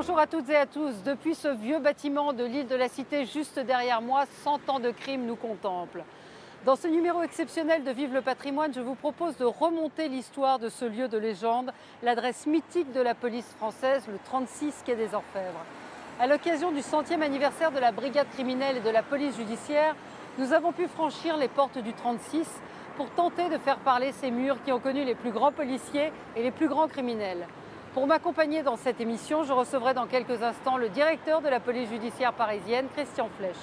Bonjour à toutes et à tous. Depuis ce vieux bâtiment de l'île de la Cité, juste derrière moi, 100 ans de crime nous contemplent. Dans ce numéro exceptionnel de Vive le patrimoine, je vous propose de remonter l'histoire de ce lieu de légende, l'adresse mythique de la police française, le 36 quai des Orfèvres. À l'occasion du 100e anniversaire de la brigade criminelle et de la police judiciaire, nous avons pu franchir les portes du 36 pour tenter de faire parler ces murs qui ont connu les plus grands policiers et les plus grands criminels. Pour m'accompagner dans cette émission, je recevrai dans quelques instants le directeur de la police judiciaire parisienne, Christian Flech.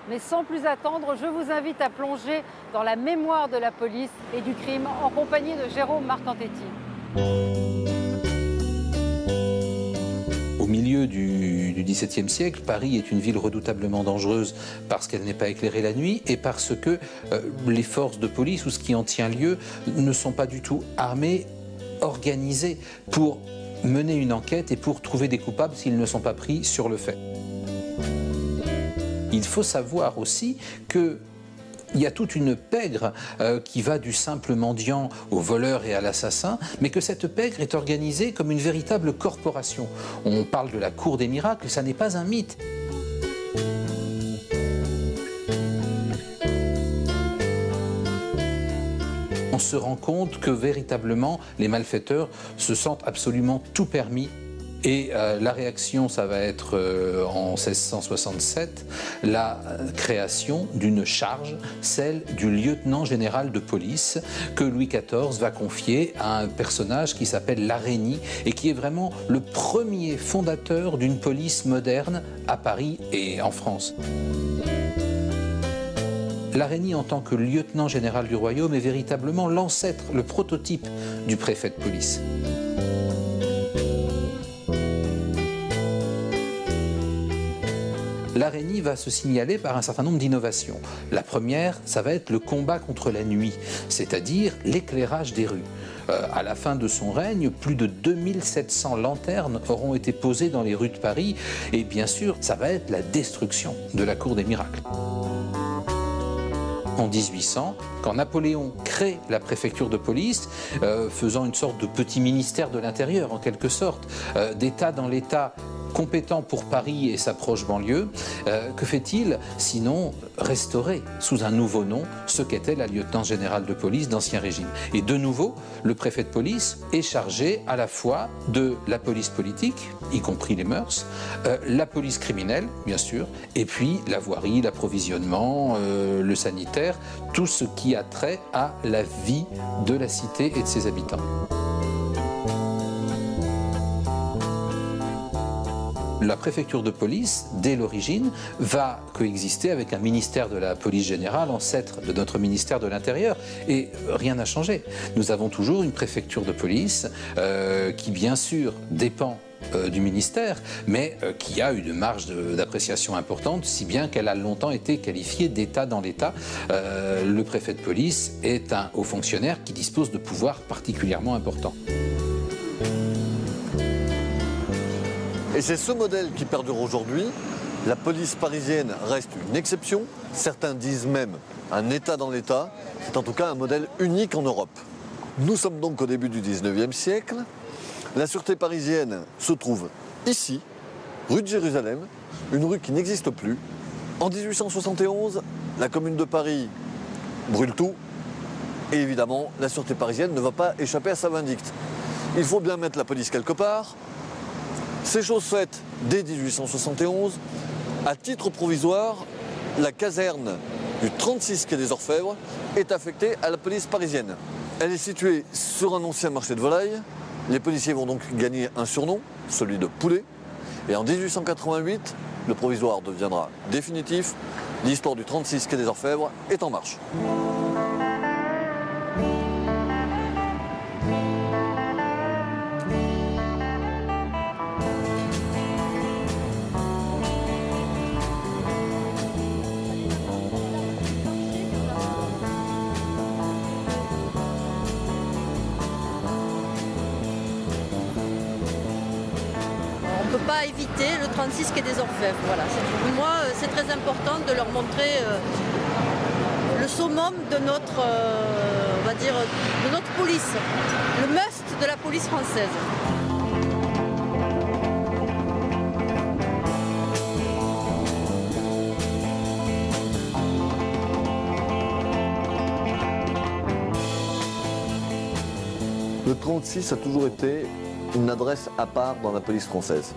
Mais sans plus attendre, je vous invite à plonger dans la mémoire de la police et du crime en compagnie de Jérôme Marcantetti. Au milieu du XVIIe siècle, Paris est une ville redoutablement dangereuse parce qu'elle n'est pas éclairée la nuit et parce que les forces de police ou ce qui en tient lieu ne sont pas du tout armées, organisées pour mener une enquête et pour trouver des coupables s'ils ne sont pas pris sur le fait. Il faut savoir aussi qu'il y a toute une pègre qui va du simple mendiant au voleur et à l'assassin, mais que cette pègre est organisée comme une véritable corporation. On parle de la cour des miracles, ça n'est pas un mythe. On se rend compte que véritablement les malfaiteurs se sentent absolument tout permis. Et la réaction, ça va être en 1667, la création d'une charge, celle du lieutenant général de police, que Louis XIV va confier à un personnage qui s'appelle Larénie et qui est vraiment le premier fondateur d'une police moderne à Paris et en France. Larénie, en tant que lieutenant général du royaume, est véritablement l'ancêtre, le prototype du préfet de police. Larénie va se signaler par un certain nombre d'innovations. La première, ça va être le combat contre la nuit, c'est-à-dire l'éclairage des rues. À la fin de son règne, plus de 2700 lanternes auront été posées dans les rues de Paris et bien sûr, ça va être la destruction de la cour des miracles. En 1800, quand Napoléon crée la préfecture de police, faisant une sorte de petit ministère de l'Intérieur en quelque sorte, d'État dans l'État, compétent pour Paris et sa proche banlieue, que fait-il sinon restaurer sous un nouveau nom ce qu'était la lieutenant générale de police d'Ancien Régime. Et de nouveau, le préfet de police est chargé à la fois de la police politique, y compris les mœurs, la police criminelle, bien sûr, et puis la voirie, l'approvisionnement, le sanitaire, tout ce qui a trait à la vie de la cité et de ses habitants. La préfecture de police, dès l'origine, va coexister avec un ministère de la police générale, ancêtre de notre ministère de l'Intérieur. Et rien n'a changé. Nous avons toujours une préfecture de police qui, bien sûr, dépend du ministère, mais qui a une marge d'appréciation importante, si bien qu'elle a longtemps été qualifiée d'État dans l'État. Le préfet de police est un haut fonctionnaire qui dispose de pouvoirs particulièrement importants. Et c'est ce modèle qui perdure aujourd'hui. La police parisienne reste une exception. Certains disent même un État dans l'État. C'est en tout cas un modèle unique en Europe. Nous sommes donc au début du 19e siècle. La sûreté parisienne se trouve ici, rue de Jérusalem, une rue qui n'existe plus. En 1871, la Commune de Paris brûle tout. Et évidemment, la sûreté parisienne ne va pas échapper à sa vindicte. Il faut bien mettre la police quelque part. C'est chose faite dès 1871. À titre provisoire, la caserne du 36 quai des Orfèvres est affectée à la police parisienne. Elle est située sur un ancien marché de volailles. Les policiers vont donc gagner un surnom, celui de poulet. Et en 1888, le provisoire deviendra définitif. L'histoire du 36 quai des Orfèvres est en marche. On ne peut pas éviter le 36 quai des Orfèvres. Voilà. Pour moi, c'est très important de leur montrer le summum de notre, on va dire, de notre police, le must de la police française. Le 36 a toujours été une adresse à part dans la police française.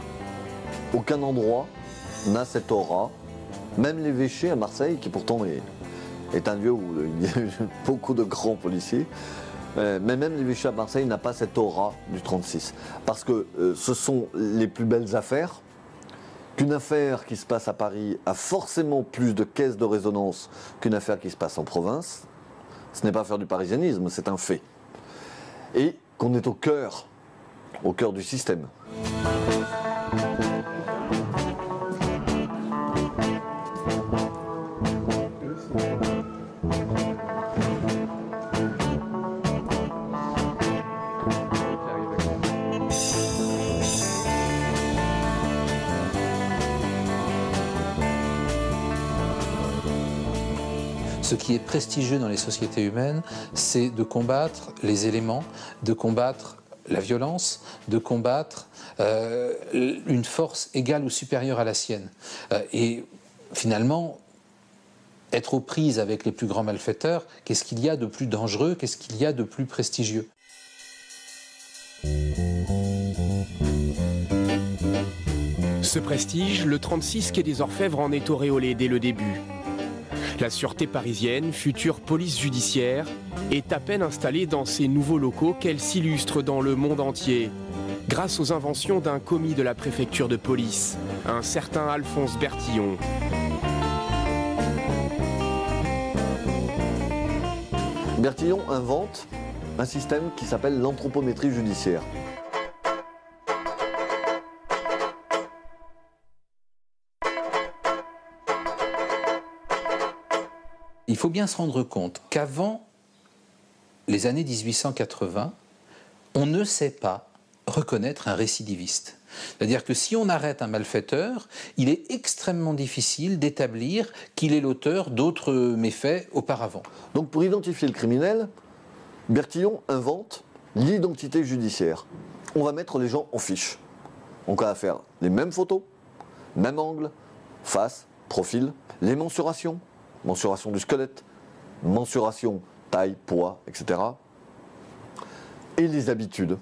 Aucun endroit n'a cette aura. Même l'évêché à Marseille, qui pourtant est un lieu où il y a eu beaucoup de grands policiers, mais même l'évêché à Marseille n'a pas cette aura du 36. Parce que ce sont les plus belles affaires. Qu'une affaire qui se passe à Paris a forcément plus de caisses de résonance qu'une affaire qui se passe en province. Ce n'est pas faire du parisianisme, c'est un fait. Et qu'on est au cœur du système. Ce qui est prestigieux dans les sociétés humaines, c'est de combattre les éléments, de combattre la violence, de combattre une force égale ou supérieure à la sienne. Et finalement, être aux prises avec les plus grands malfaiteurs, qu'est-ce qu'il y a de plus dangereux, qu'est-ce qu'il y a de plus prestigieux ? Ce prestige, le 36 quai des Orfèvres en est auréolé dès le début. La sûreté parisienne, future police judiciaire, est à peine installée dans ces nouveaux locaux qu'elle s'illustre dans le monde entier, grâce aux inventions d'un commis de la préfecture de police, un certain Alphonse Bertillon. Bertillon invente un système qui s'appelle l'anthropométrie judiciaire. Il faut bien se rendre compte qu'avant les années 1880, on ne sait pas reconnaître un récidiviste. C'est-à-dire que si on arrête un malfaiteur, il est extrêmement difficile d'établir qu'il est l'auteur d'autres méfaits auparavant. Donc pour identifier le criminel, Bertillon invente l'identité judiciaire. On va mettre les gens en fiche. Donc on va faire les mêmes photos, même angle, face, profil, les mensurations. Mensuration du squelette, mensuration taille, poids, etc. Et les habitudes.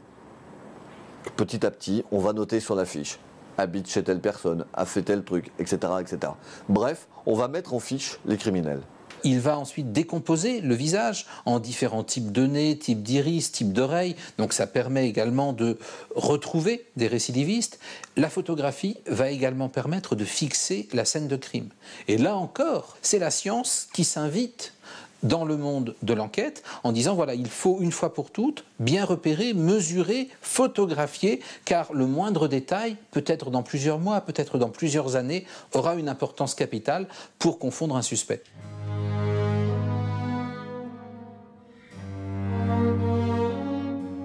Petit à petit, on va noter sur la fiche. Habite chez telle personne, a fait tel truc, etc., etc. Bref, on va mettre en fiche les criminels. Il va ensuite décomposer le visage en différents types de nez, types d'iris, types d'oreilles. Donc ça permet également de retrouver des récidivistes. La photographie va également permettre de fixer la scène de crime. Et là encore, c'est la science qui s'invite dans le monde de l'enquête en disant voilà, il faut une fois pour toutes bien repérer, mesurer, photographier, car le moindre détail, peut-être dans plusieurs mois, peut-être dans plusieurs années, aura une importance capitale pour confondre un suspect.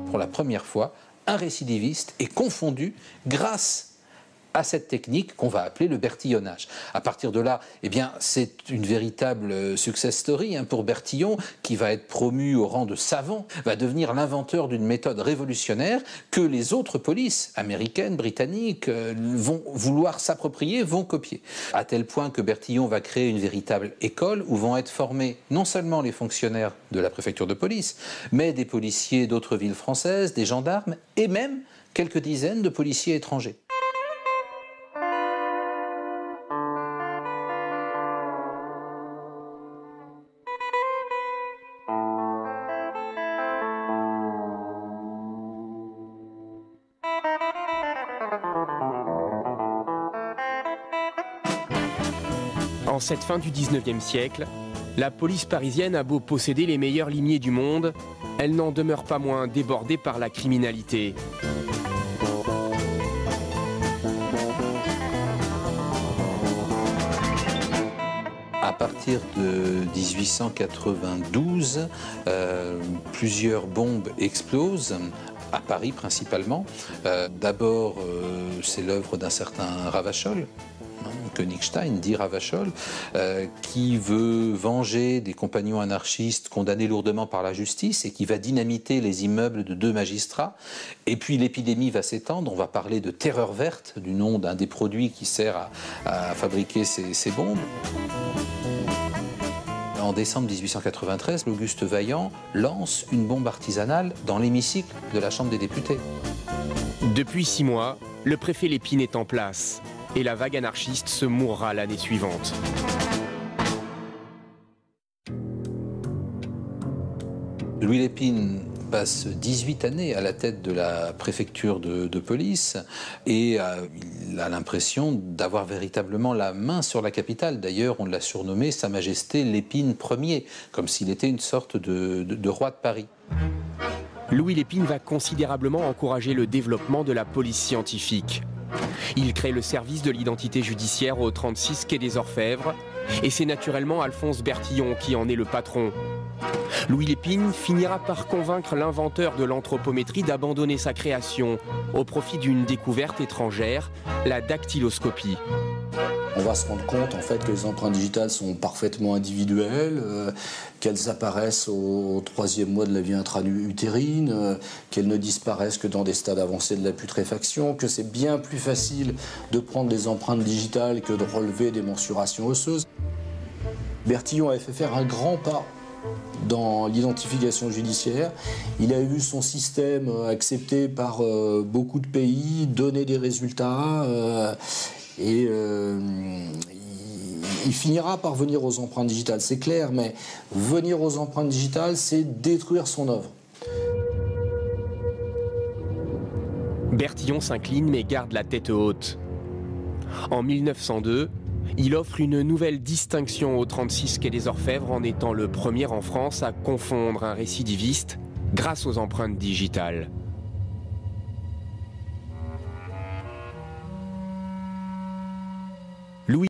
Pour la première fois, un récidiviste est confondu grâce à cette technique qu'on va appeler le bertillonnage. À partir de là, eh bien, c'est une véritable success story pour Bertillon, qui va être promu au rang de savant, va devenir l'inventeur d'une méthode révolutionnaire que les autres polices américaines, britanniques, vont vouloir s'approprier, vont copier. À tel point que Bertillon va créer une véritable école où vont être formés non seulement les fonctionnaires de la préfecture de police, mais des policiers d'autres villes françaises, des gendarmes et même quelques dizaines de policiers étrangers. En cette fin du 19e siècle, la police parisienne a beau posséder les meilleurs limiers du monde, elle n'en demeure pas moins débordée par la criminalité. À partir de 1892, plusieurs bombes explosent, à Paris principalement. D'abord, c'est l'œuvre d'un certain Ravachol, Königstein, dit Ravachol, qui veut venger des compagnons anarchistes condamnés lourdement par la justice et qui va dynamiter les immeubles de 2 magistrats. Et puis l'épidémie va s'étendre, on va parler de terreur verte, du nom d'un des produits qui sert à fabriquer ces bombes. en décembre 1893, l'Auguste Vaillant lance une bombe artisanale dans l'hémicycle de la Chambre des députés. Depuis 6 mois, le préfet Lépine est en place et la vague anarchiste se mourra l'année suivante. Louis Lépine passe 18 années à la tête de la préfecture de police et il a l'impression d'avoir véritablement la main sur la capitale. D'ailleurs, on l'a surnommé Sa Majesté Lépine Ier, comme s'il était une sorte de roi de Paris. Louis Lépine va considérablement encourager le développement de la police scientifique. Il crée le service de l'identité judiciaire au 36 quai des Orfèvres et c'est naturellement Alphonse Bertillon qui en est le patron. Louis Lépine finira par convaincre l'inventeur de l'anthropométrie d'abandonner sa création au profit d'une découverte étrangère, la dactyloscopie. On va se rendre compte en fait que les empreintes digitales sont parfaitement individuelles, qu'elles apparaissent au 3e mois de la vie intra-utérine, qu'elles ne disparaissent que dans des stades avancés de la putréfaction, que c'est bien plus facile de prendre des empreintes digitales que de relever des mensurations osseuses. Bertillon avait fait faire un grand pas dans l'identification judiciaire. Il a vu son système accepté par beaucoup de pays, donner des résultats et il finira par venir aux empreintes digitales, c'est clair, mais venir aux empreintes digitales, c'est détruire son œuvre. Bertillon s'incline mais garde la tête haute. En 1902, il offre une nouvelle distinction au 36 quai des Orfèvres en étant le premier en France à confondre un récidiviste grâce aux empreintes digitales.